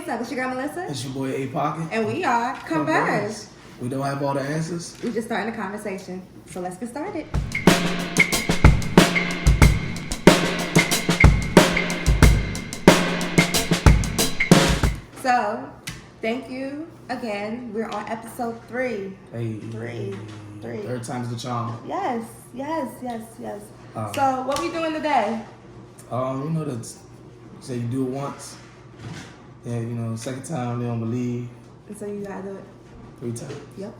what's up? It's your girl Melissa. It's your boy A Pocket. And we are Converse. We don't have all the answers. We just starting the conversation. So let's get started. So, thank you again. We're on episode 3. Hey. Three. Third time's the charm. Yes. So, what we doing today? You know that say you do it once. Yeah, you know, second time they don't believe. And so you gotta do it 3 times. Yep.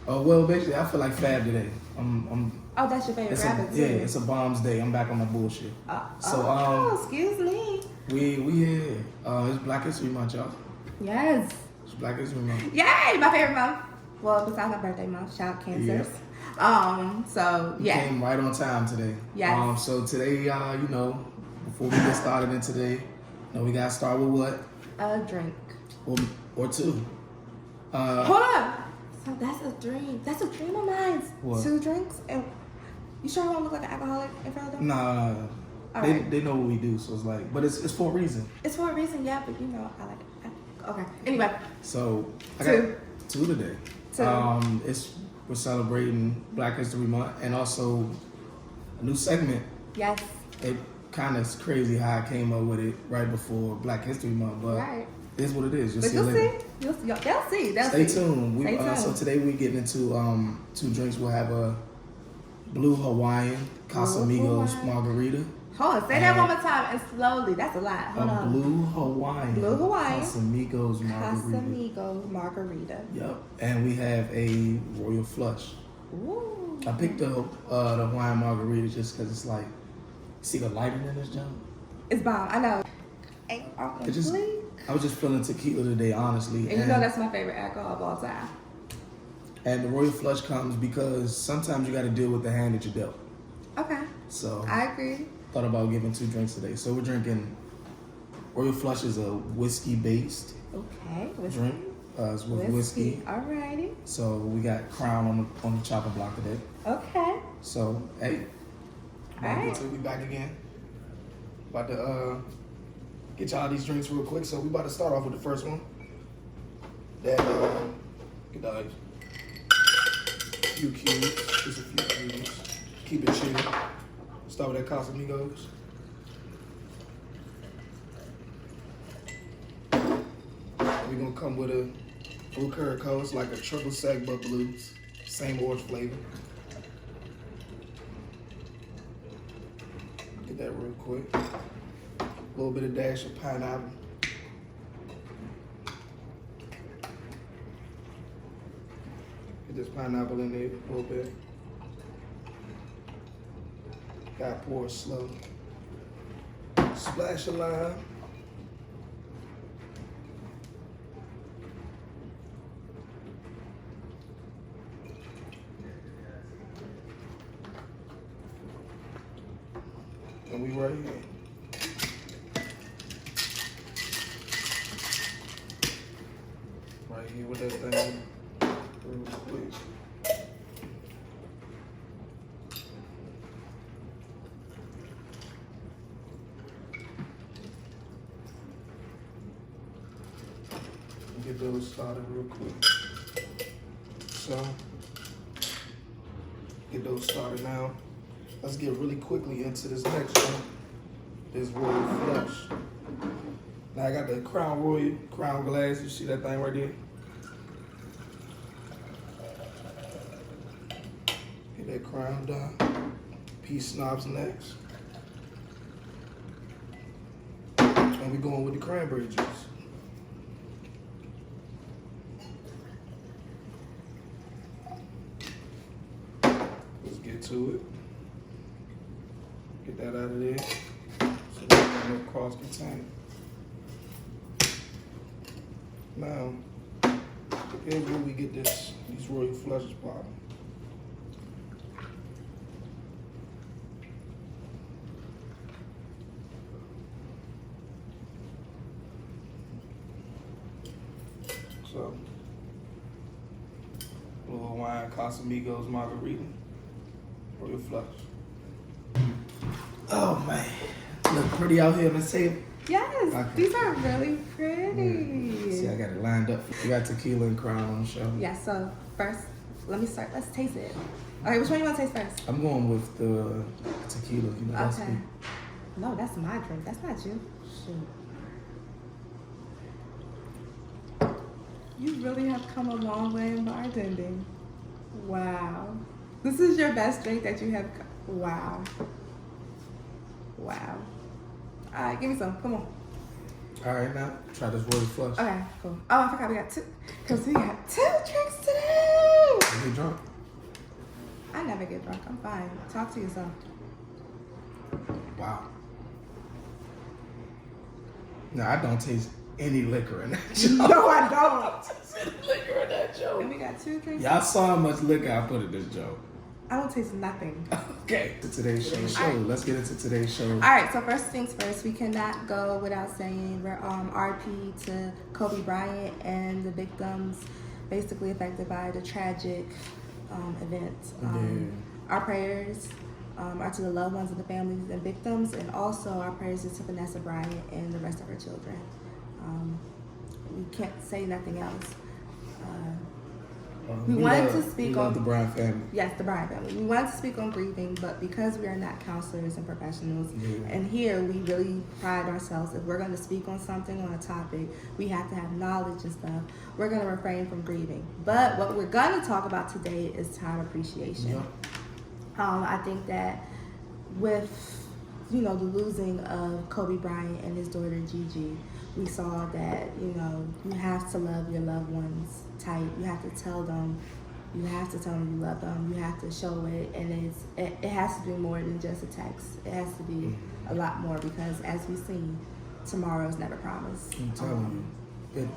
Oh well, basically I feel like Fab today. I'm Oh, that's your favorite rapper too. Yeah, it's a bombs day. I'm back on my bullshit. Excuse me. We here. It's Black History Month, y'all. Yes. It's Black History Month. Yay, my favorite month. Well, besides my birthday month, shout out cancers. Yeah. So yeah. Came right on time today. Yes. So today, you know, before we get started in today, you know, we gotta start with what? A drink. Or 2. Hold on. So that's a dream. That's a dream of mine. What? 2 drinks. And you sure I don't look like an alcoholic in front of them? Nah. Right. They know what we do, so it's like, but it's for a reason. It's for a reason, yeah. But you know, I like it. Okay. Anyway. So I 2. got 2 today. 2. We're celebrating Black History Month and also a new segment. Yes. It kind of crazy how I came up with it right before Black History Month, but Right. it is what it is. But you'll see. They'll see. Stay tuned. Stay tuned. So today we're getting into 2 drinks. We'll have a blue Hawaiian Casamigos margarita. Hold on, say that one more time and slowly. That's a lot. Hold on. Blue Hawaiian Casamigos margarita. Casamigos margarita. Yep. And we have a royal flush. Ooh. I picked the Hawaiian margarita just because it's like, see the lighting in this junk? It's bomb. I know. I was just feeling tequila today, honestly. And you know that's my favorite alcohol of all time. And the royal flush comes because sometimes you got to deal with the hand that you dealt. Okay. So I agree. Thought about giving 2 drinks today. So we're drinking, royal flush is a whiskey-based drink. It's with whiskey. Alrighty. So we got Crown on the chopping block today. Okay. So, hey. Alright. We back again. About to get y'all these drinks real quick. So we about to start off with the first one. That, get a few cubes. Just a few cubes. Keep it chill. Start with that Casamigos. We're gonna come with a blue Curacao. It's like a triple sec but blues. Same orange flavor. Get that real quick. A little bit of dash of pineapple. Get this pineapple in there a little bit. Gotta pour it slow. Splash of lime. And we right here. Right here with that thing. Real quick. Get those started real quick. So, get those started now. Let's get really quickly into this next one. This royal flush. Now I got the crown glass. You see that thing right there? Get that crown done. Peace snobs next. And we're going with the cranberry juice. To it. Get that out of there. So that can across the tank. Now, here's where we get these royal flushes popping. So, blue Hawaiian Casamigos margarita. Royal flush. Oh man, look pretty out here. Let's say Yes, Okay. these are really pretty. Yeah. See, I got it lined up. We got tequila and crown on the show. Yeah, so first, let me start. Let's taste it. Okay, which one you want to taste first? I'm going with the tequila. You know, that's Okay. me. No, that's my drink. That's not you. Shoot. You really have come a long way in bartending. Wow. This is your best drink that you have. Wow. Wow. All right, give me some. Come on. All right, now try this Royal Flush. Okay, cool. Oh, I forgot we got two. Because we got 2 drinks today. You get drunk? I never get drunk. I'm fine. Talk to yourself. Wow. No, I don't taste any liquor in that joke. No, I don't. taste any liquor in that joke. And we got 2 drinks. Y'all saw how much liquor I put in this joke. I don't taste nothing. Okay. To today's show. All right. Let's get into today's show. All right, so first things first, we cannot go without saying we're RP to Kobe Bryant and the victims basically affected by the tragic event. Our prayers are to the loved ones of the families and victims, and also our prayers is to Vanessa Bryant and the rest of her children. We can't say nothing else. We wanted to speak on the Bryant family. Yes, the Bryant family. We wanted to speak on grieving, but because we are not counselors and professionals, and here we really pride ourselves, if we're going to speak on something, on a topic, we have to have knowledge and stuff. We're going to refrain from grieving. But what we're going to talk about today is time appreciation. Yeah. I think that with, the losing of Kobe Bryant and his daughter Gigi, we saw that, you have to love your loved ones tight. You have to tell them you love them. You have to show it, and it has to be more than just a text. It has to be a lot more, because as we've seen, tomorrow is never promised. I'm telling you.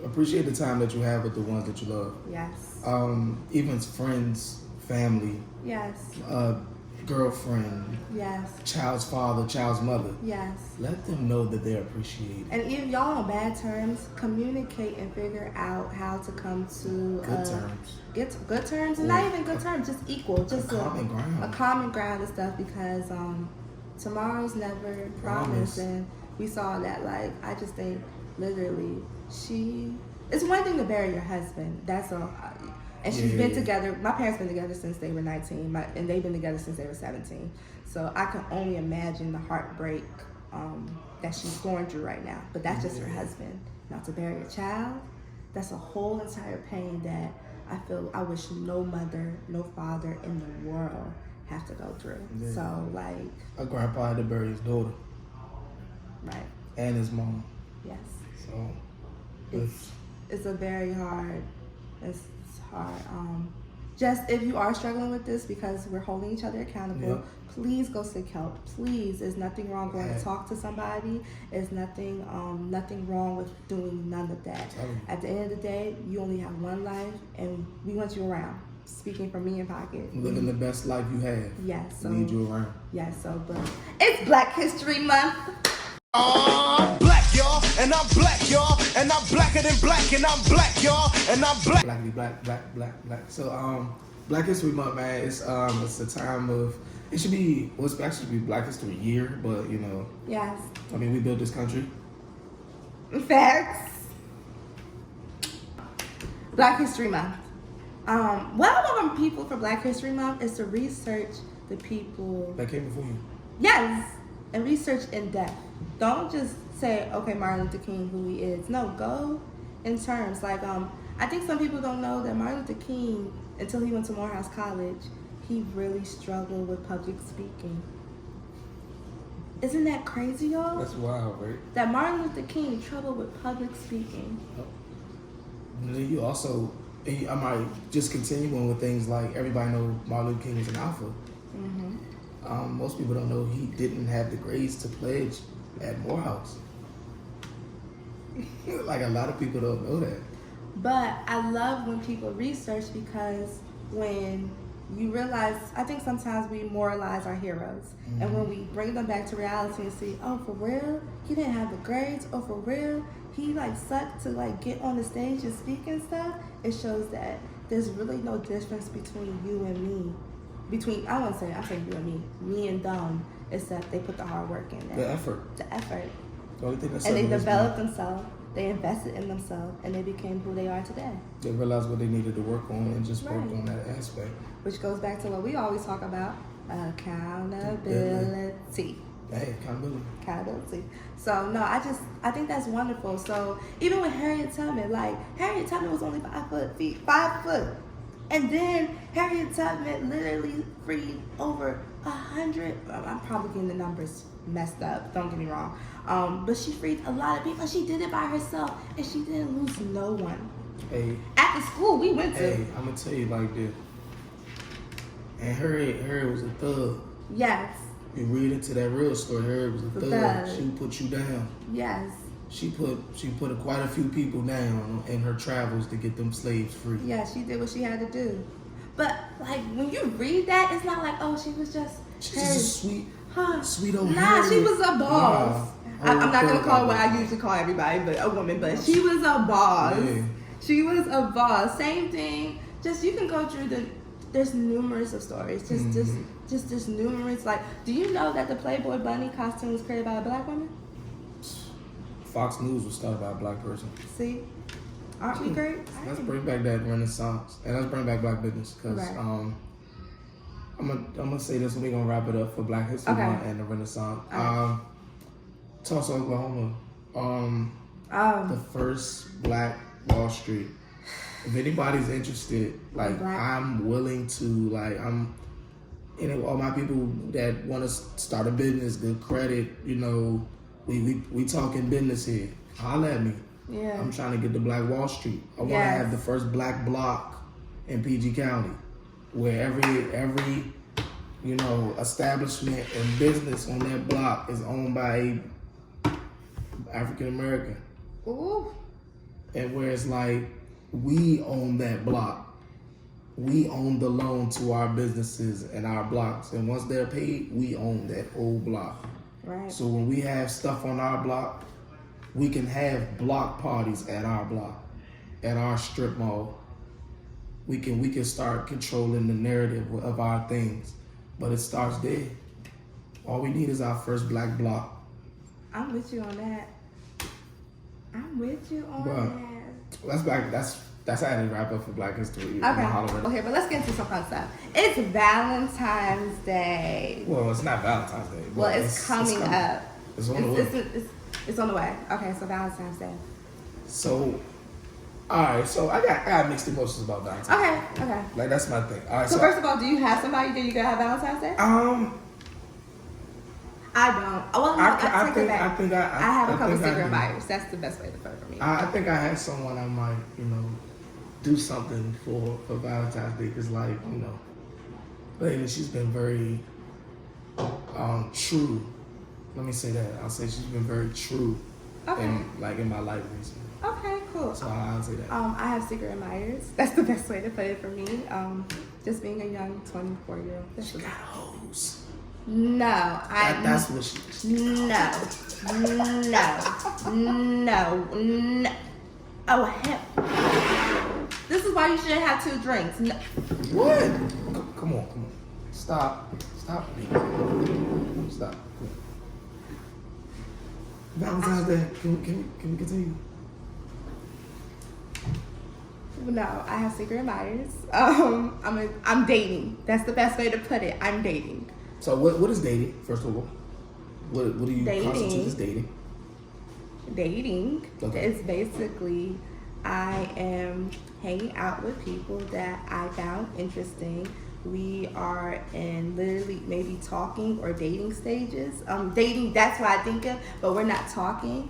Appreciate the time that you have with the ones that you love. Yes. Even friends, family, Yes. girlfriend, Yes. child's father, child's mother. Yes. Let them know that they're appreciated. And if y'all on bad terms, communicate and figure out how to come to Good terms. Get to good terms, and not even good terms, just equal, just a common ground. A common ground and stuff, because tomorrow's never promised, and we saw that. Like, I just think literally, it's one thing to bury your husband. That's all. And she's been together. My parents been together since they were 19, and they've been together since they were 17. So I can only imagine the heartbreak that she's going through right now. But that's just her husband. Now, to bury a child, that's a whole entire pain that I wish no mother, no father in the world have to go through. Yeah. So, like, A grandpa had to bury his daughter right? and his mom. Yes. So It's a very hard. It's hard. Just if you are struggling with this, because we're holding each other accountable, please go seek help. Please, there's nothing wrong going to talk to somebody. There's nothing wrong with doing none of that. At the end of the day, you only have one life, and we want you around. Speaking from me in pocket. Living the best life you have. Yes. So, we need you around. Yes. So, but it's Black History Month. I'm black, y'all, and I'm black, y'all, and I'm blacker than black, and I'm black, y'all, and I'm black. Black. So, Black History Month, man, it's a time of, it should be, well, it's actually be Black History Year, but, Yes. I mean, we built this country. Facts. Black History Month. What I want from people for Black History Month is to research the people. That came before you. Yes. And research in depth. Don't just say, okay, Martin Luther King, who he is. No, go in terms. Like, I think some people don't know that Martin Luther King, until he went to Morehouse College, he really struggled with public speaking. Isn't that crazy, y'all? That's wild, right? That Martin Luther King struggled with public speaking. And then you also, I might just continuing with things like everybody know Martin Luther King was an alpha. Mm-hmm. Most people don't know he didn't have the grades to pledge at Morehouse. Like, a lot of people don't know that. But I love when people research, because when you realize, I think sometimes we moralize our heroes. Mm-hmm. And when we bring them back to reality and see, oh, for real? He didn't have the grades? Oh, for real? He sucked to get on the stage and speak and stuff? It shows that there's really no difference between you and me. I'm saying you and me and them, is that they put the hard work in there. The effort. The effort. The only thing that And they separates developed me, themselves. They invested in themselves, and they became who they are today. they realized what they needed to work on and just worked Right. on that aspect. Which goes back to what we always talk about: accountability. Hey, accountability. Accountability. So no, I think that's wonderful. So even with Harriet Tubman, like Harriet Tubman was only 5 foot, and then Harriet Tubman literally freed over 100. I'm probably getting the numbers messed up. Don't get me wrong. But she freed a lot of people. She did it by herself, and she didn't lose no one. Hey, At the school we went to. hey, I'm gonna tell you like this. And Harriet was a thug. Yes. You read into that real story. Harriet was a thug. She would put you down. Yes. She put quite a few people down in her travels to get them slaves free. Yeah, she did what she had to do. But like when you read that, it's not like, oh, she was just She's Harriet. just a sweet old Nah, Harriet. she was a boss. Nah, I'm not gonna call her what that. I usually call everybody, but a woman. But she was a boss. Yeah. She was a boss. Same thing. Just you can go through there's numerous of stories. Just numerous. Like, do you know that the Playboy Bunny costume was created by a black woman? Fox News was started by a black person. See, aren't we great? Let's bring back that Renaissance and let's bring back black business because Right. I'm gonna say this and we're gonna wrap it up for Black History Okay. Month and the Renaissance. Alright. Tulsa, Oklahoma. The first Black Wall Street. If anybody's interested, like Black. I'm willing to all my people that want to start a business, good credit, we talking business here. Holla at me. Yeah. I'm trying to get to Black Wall Street. I want to Yes. have the first black block in PG County, where every establishment and business on that block is owned by a African American, Ooh. and where it's like we own that block, we own the loan to our businesses and our blocks, and once they're paid, we own that whole block. Right. So when we have stuff on our block, we can have block parties at our block, at our strip mall. We can start controlling the narrative of our things, but it starts there. All we need is our first black block. I'm with you on that. I'm with you on Bruh. that. That's how to wrap up for Black History. Okay. Okay, but let's get into some fun stuff. It's Valentine's Day. Well, it's not Valentine's Day. Well, it's coming up. It's on the way. It's on the way. Okay, so Valentine's Day. So, all right. So I got mixed emotions about Valentine's. Okay. Like that's my thing. All right. So first of all, do you have somebody that you can have Valentine's Day? I don't. Well, no, I take it back. I have a couple secret admirers. That's the best way to put it for me. I think I had someone I might, do something for Valentine's Day because, like, lately she's been very true. Let me say that. I'll say she's been very true in my life recently. Okay, cool. So I'll say that. I have secret admirers. That's the best way to put it for me. Just being a young 24-year-old. She got hoes. No, That's what she. No. Oh hell! This is why you shouldn't have 2 drinks. No. What? Come on. Stop. Stop. Valentine's Day. Can we continue? No, I have secret admirers. I'm dating. That's the best way to put it. I'm dating. So what is dating? First of all, what do you Dating. constitute as dating? Dating Okay. is basically I am hanging out with people that I found interesting. We are in literally maybe talking or dating stages. Dating, that's what I think of, but we're not talking.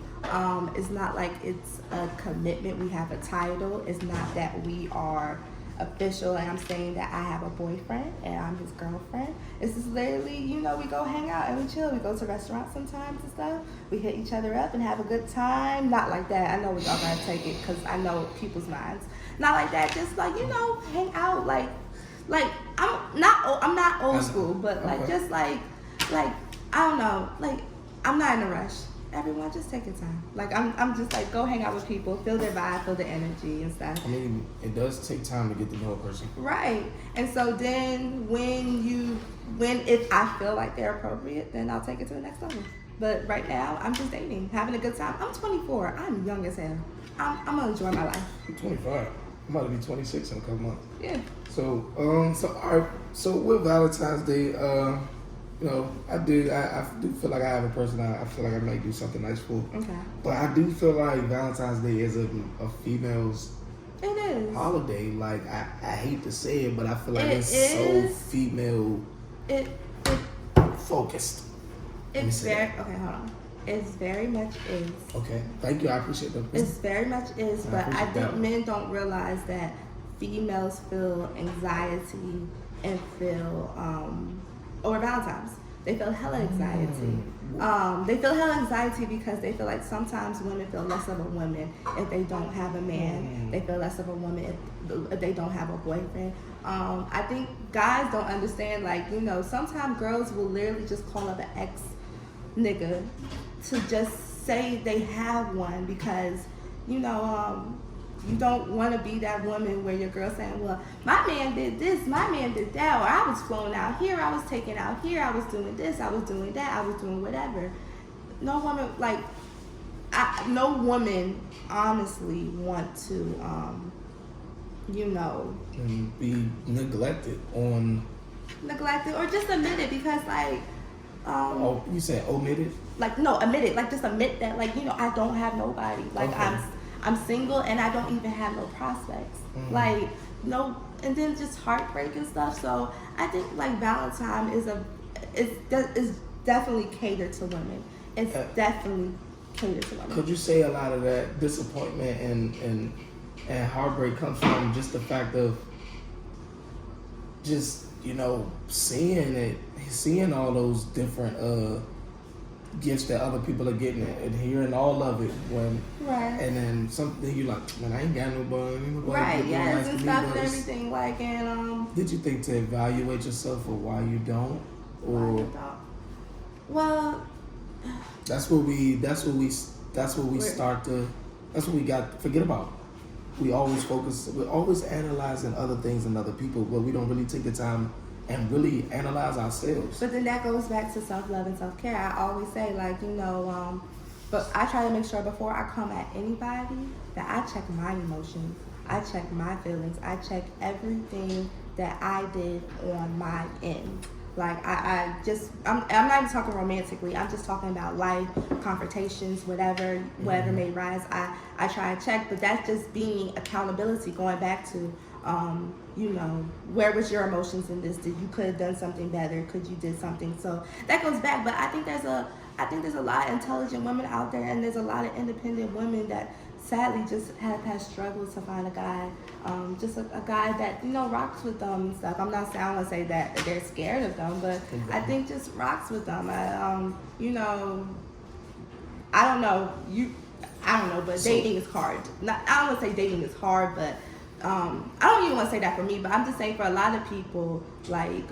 It's not like it's a commitment. We have a title. It's not that we are official and I'm saying that I have a boyfriend and I'm his girlfriend. It's just literally, we go hang out and we chill. We go to restaurants sometimes and stuff. We hit each other up and have a good time. Not like that. I know we all gotta take it because I know people's minds. Not like that. Just like, hang out. Like I'm not old school, but like Okay. just like I don't know. Like I'm not in a rush. Everyone just take your time. Like I'm just like go hang out with people, feel their vibe, feel the energy and stuff. I mean, it does take time to get to know a person. Right. And so then if I feel like they're appropriate, then I'll take it to the next level. But right now, I'm just dating, having a good time. I'm 24. I'm young as hell. I'm gonna enjoy my life. I'm 25. I'm about to be 26 in a couple months. Yeah. So, all right. So with Valentine's Day, you know, I do feel like I have a person I feel like I might do something nice for. Okay. But I do feel like Valentine's Day is a female's It is. holiday. Like I hate to say it, but I feel like It it's is. so female It focused. it's very okay. Hold on. It's very much is. Okay, thank you. I appreciate that. It's very much is, but I appreciate think that. men don't realize that females feel anxiety and feel over Valentine's. They feel hella anxiety. They feel hella anxiety because they feel like sometimes women feel less of a woman if they don't have a man. They feel less of a woman if they don't have a boyfriend. I think guys don't understand, like, you know, sometimes girls will literally just call up an ex nigga to just say they have one because, you know, you don't want to be that woman where your girl saying, well, my man did this, my man did that, or I was flown out here, I was taken out here, I was doing this, I was doing that, I was doing whatever. No woman, like, no woman honestly want to, you know, be neglected on. Neglected or just admit it because, like, Oh, you said omitted? like, no, admit it, like, just admit that, like, you know, I don't have nobody, like, Okay. I'm single and I don't even have no prospects, like, no, and then just heartbreak and stuff. So I think like Valentine is definitely catered to women. It's definitely catered to women. Could you say a lot of that disappointment and heartbreak comes from just the fact of just, you know, seeing all those different gifts that other people are getting and hearing all of it when Right. and then something you like, man, I ain't got nobody. Right, yes, nice and to stuff me, and but it's- everything, like, and Did you think to evaluate yourself for why you don't? Or well, that's what we start to, that's what we got to forget about. We're always analyzing other things and other people, but we don't really take the time and really analyze ourselves. but then that goes back to self-love and self-care. I always say, like, you know, but I try to make sure before I come at anybody that I check my emotions, I check my feelings, I check everything that I did on my end. Like, I'm not even talking romantically. I'm just talking about life, confrontations, whatever may rise. I try to check, but that's just being accountability. Going back to, you know, where was your emotions in this? You could have done something better? Could you did something? So that goes back. But I think there's a lot of intelligent women out there, and there's a lot of independent women that sadly just have struggled to find a guy, just a guy that, you know, rocks with them and stuff. I'm not saying, I want to say that they're scared of them, but I think just rocks with them. You know, I don't know, but dating is hard. I don't want to say dating is hard, but I don't even want to say that for me, but I'm just saying for a lot of people, like,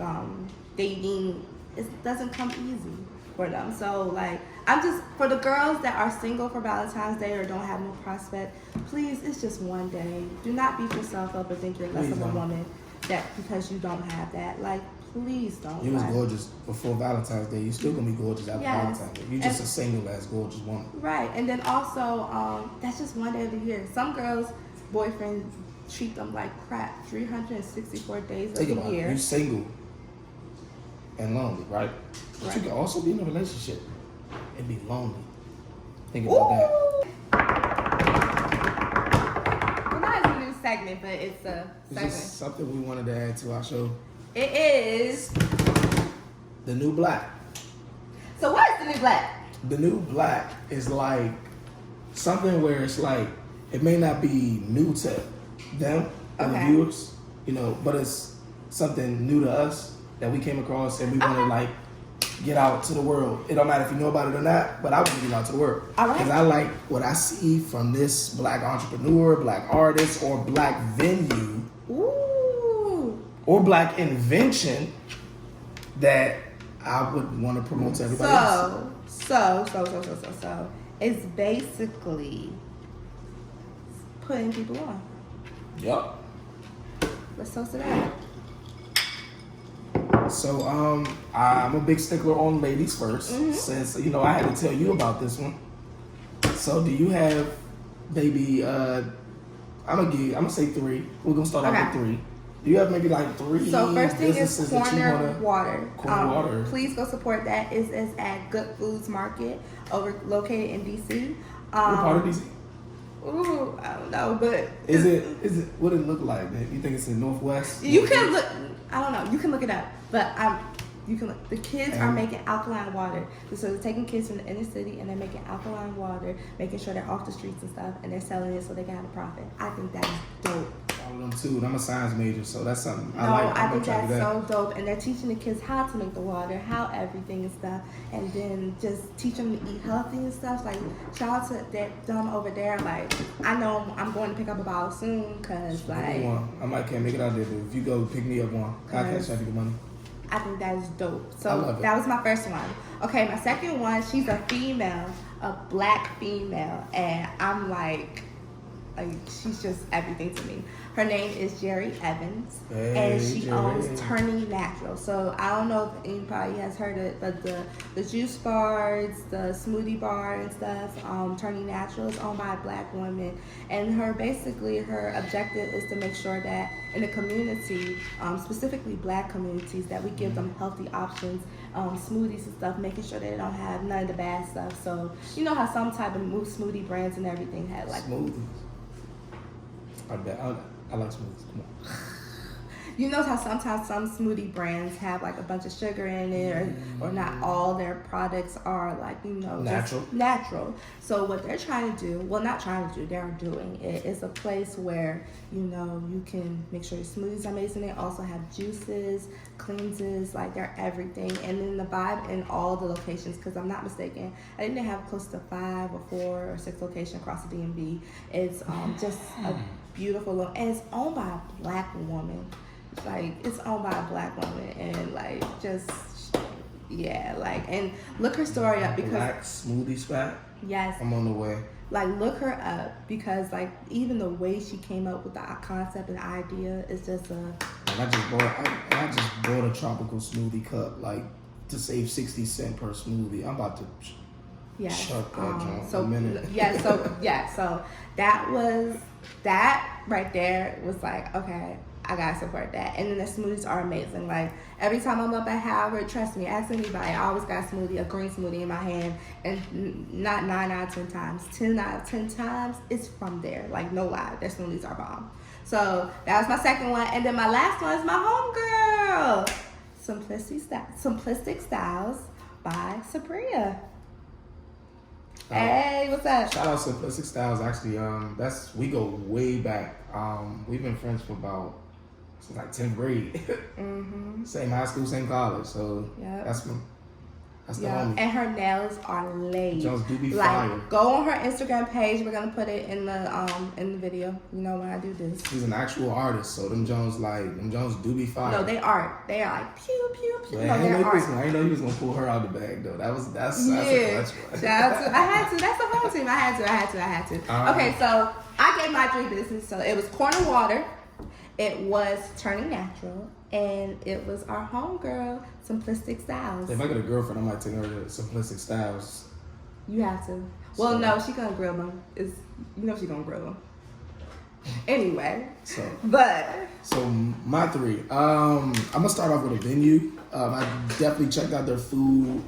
dating, it doesn't come easy for them. So, like, I'm just, for the girls that are single for Valentine's Day or don't have no prospect, please, it's just one day. Do not beat yourself up or think you're less of a woman that because you don't have that. Like, please don't. You was gorgeous before Valentine's Day. You still gonna be gorgeous after Valentine's Day. You're just a single ass gorgeous woman. Right, and then also, that's just one day of the year. Some girls' boyfriends treat them like crap 364 days of the Think about year. it. You single and lonely, right? But you can also be in a relationship and be lonely. Think about that. Well, not as a new segment, but it's a It's segment. just something we wanted to add to our show. It is. The new black. So what is the new black? The new black is like something where it's like, it may not be new to them, other Okay. viewers, you know, but it's something new to us that we came across and we want to like get out to the world. It don't matter if you know about it or not, but I want to get out to the world. All right. Because I like what I see from this black entrepreneur, black artist, or black venue, Ooh. or black invention that I would want to promote to everybody else. So, it's basically putting people on. Yup. Let's toast to that. So I'm a big stickler on ladies 1st, since I had to tell you about this one. So do you have maybe I'm gonna say 3. We're gonna start off with 3. Do you have maybe like 3? So first thing is businesses that you Corner Water. Corner Water. Please go support that. It's at Good Foods Market located in DC. What part of DC? Ooh, I don't know, but Is it what it look like? Man? You think it's in Northwest? you can look. I don't know. You can look it up, but you can look. The kids are making alkaline water. So they're taking kids from the inner city and they're making alkaline water, making sure they're off the streets and stuff, and they're selling it so they can have a profit. I think that is dope. Follow them too. And I'm a science major, so that's something I No, like. I think that's so dope, and they're teaching the kids how to make the water, how everything and stuff, and then just teach them to eat healthy and stuff. Like, shout out to them over there. Like, I know I'm going to pick up a bottle soon, cause like I might can't make it out there, but if you go pick me up one, I'll catch you the money. I think that is dope. I So love it. that was my first one. Okay, my second one, she's a female, a black female, and I'm like she's just everything to me. Her name is Jerri Evans, and she Jerri. owns Turning Natural. So I don't know if anybody has heard it, but the juice bars, the smoothie bar and stuff, Turning Natural is owned by a black woman, and her objective is to make sure that in the community, specifically black communities, that we give them healthy options, smoothies and stuff, making sure they don't have none of the bad stuff. So you know how some type of smoothie brands and everything had like smoothies. I like smoothies. Come on. You know how sometimes some smoothie brands have like a bunch of sugar in it, or not all their products are like, natural. just natural. So what they're trying to do, well, not trying to do, they're doing it. It's a place where, you can make sure your smoothies are amazing. They also have juices, cleanses, like they're everything. And then the vibe in all the locations, because I'm not mistaken, I think they have close to 5 or 4 or 6 locations across the DMV. It's just a beautiful look, and it's owned by a black woman. Like, it's owned by a black woman, and like, just and look her story up, because Black smoothie spot. yes, I'm on the way. like look her up, because like even the way she came up with the concept and idea is just I just bought a tropical smoothie cup, like to save 60 cents per smoothie. I'm about to shut that joint so a minute. so that right there was like, okay, I gotta support that. And then the smoothies are amazing. Like, every time I'm up at Howard, trust me, ask anybody, I always got a green smoothie in my hand, and not 9 out of 10 times, 10 out of 10 times, it's from there. Like, no lie, their smoothies are bomb. So that was my second one, and then my last one is my homegirl, Simplistic Styles by Sabria. Hey, what's up? Shout out Simplistic Styles. Actually, we go way back. We've been friends for about since like 10th grade. Same high school, same college. So that's the homie. And her nails are laid. Jones do be like, fire. go on her Instagram page. We're gonna put it in the video. You know when I do this. She's an actual artist, so them Jones do be fire. No, they are like pew pew pew. Man, No, I they're art. didn't know he was gonna pull her out the bag though. That's a clutch one. Shout out to, I had to. That's the whole team. I had to. Okay, so I gave my 3 business. So it was Corner Water, it was Turning Natural, and it was our homegirl, Simplistic Styles. If I get a girlfriend, I might take her to Simplistic Styles. You have to. Well, no, she gonna grill them. She gonna grill them. Anyway. So my 3. I'm gonna start off with a venue. I definitely checked out their food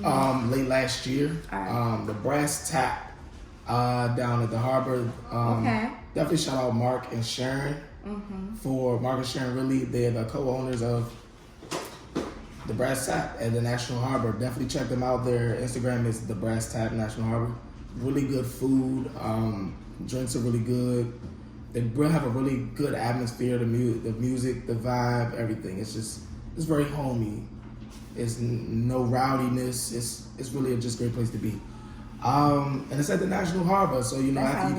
late last year. All right. The Brass Tap down at the harbor. Definitely shout out Mark and Sharon. Mark and Sharon, really, they're the co-owners of the Brass Tap at the National Harbor. Definitely check them out. Their Instagram is the Brass Tap National Harbor. Really good food. Drinks are really good. They have a really good atmosphere. The music, the vibe, everything. It's very homey. It's no rowdiness. It's really a just great place to be. And it's at the National Harbor, so after you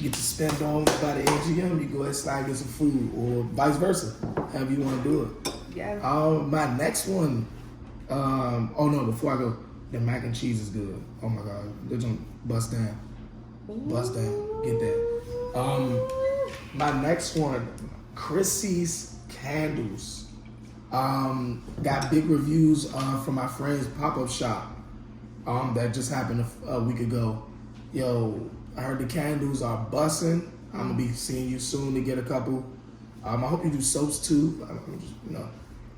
get to spend on by the AGM, you go ahead and slide get some food, or vice versa, however you want to do it. Yeah. My next one. Before I go, the mac and cheese is good. Oh my God, they're gonna bust down, get that. My next one, Krissy's Candles. Got big reviews from my friend's pop-up shop that just happened a week ago. Yo, I heard the candles are bussin'. I'm gonna be seeing you soon to get a couple. I hope you do soaps too.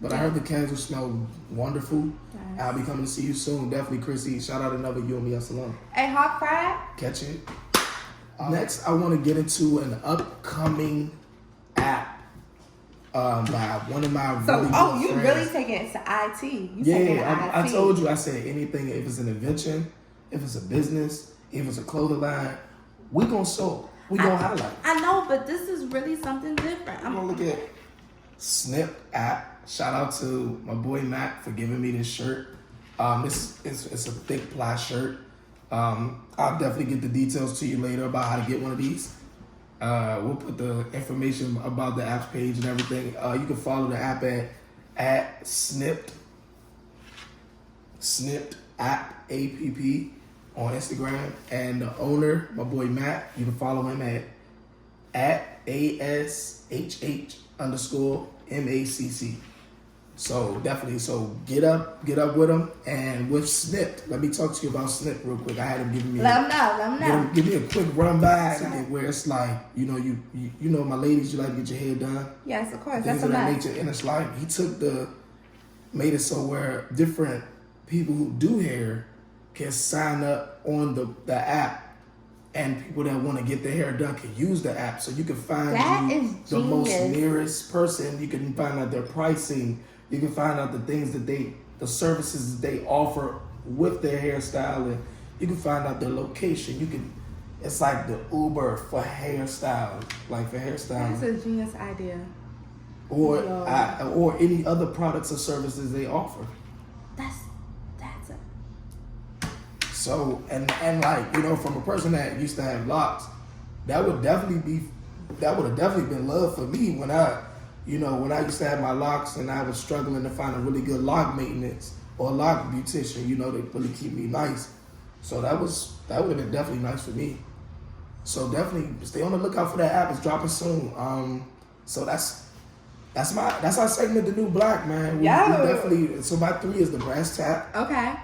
But I heard the candles smell wonderful. Nice. I'll be coming to see you soon. Definitely, Krissy. Shout out another umes. Hey, hot fried. Catch it. Next, I want to get into an upcoming app by one of my really good you friends. really taking it to IT? You taking it to IT? I told you. I said anything. If it's an invention, if it's a business, if it's a clothing line, we gonna show. We gonna highlight. I know, but this is really something different. I'm gonna look at Snipt app. Shout out to my boy Mac for giving me this shirt. It's a thick ply shirt. I'll definitely get the details to you later about how to get one of these. We'll put the information about the app's page and everything. You can follow the app at Snipt app APP on Instagram, and the owner, my boy Matt, you can follow him at ASHH_MACC. So definitely, get up with him. And with Snipt, let me talk to you about Snipt real quick. I had him giving me let him know. Give me a quick run by where it's like, you know my ladies, you like to get your hair done. Yes, of course. Things That's of a that must. nature. And it's like he made it so where different people who do hair can sign up on the app, and people that want to get their hair done can use the app. So you can find the most nearest person. You can find out their pricing. You can find out the things that the services that they offer with their hairstyle, and you can find out their location. It's like the Uber for hairstyle, like for hairstyle. That's a genius idea. Or any other products or services they offer. That's a. So and like, from a person that used to have locks, that would have definitely been love for me when I used to have my locks and I was struggling to find a really good lock maintenance or a lock beautician, to really keep me nice. So that would have been definitely nice for me. So definitely stay on the lookout for that app. It's dropping soon. So that's our segment, The New Black, man. We definitely. So my 3 is the brass tap. Okay.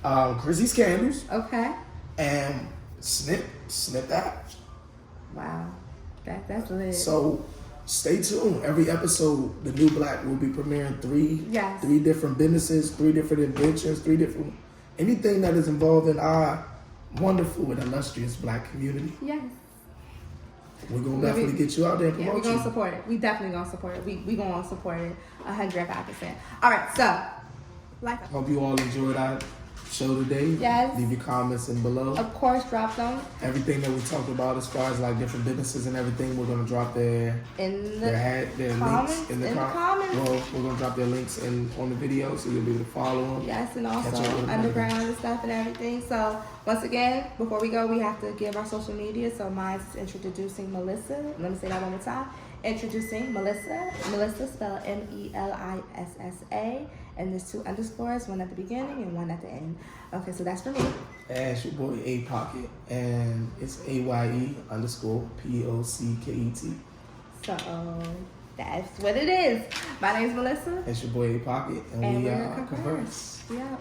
Krissy's candles. Okay. And Snipt app. Wow. That's lit. So stay tuned. Every episode, The New Black will be premiering 3 different businesses, 3 different inventions, 3 different anything that is involved in our wonderful and illustrious Black community. Yes. We're gonna definitely get you out there and promote we're gonna support it. We definitely gonna support it. We gonna support it 105%. All right, so hope you all enjoyed our show today. Yes. Leave your comments in below. Of course, drop them. Everything that we talked about as far as like different businesses and everything, we're gonna drop their comments, links in the comments. Well, we're gonna drop their links on the video so you'll be able to follow them. Yes, and also underground and stuff and everything. So once again, before we go, we have to give our social media. So mine is introducing Melissa. Let me say that one more time. Introducing Melissa. Melissa spelled MELISSA. And there's 2 underscores, one at the beginning and one at the end. Okay, so that's for me. And it's your boy A Pocket, and it's AYE_POCKET. So that's what it is. My name's Melissa. It's your boy A Pocket, and we are Converse. Yeah.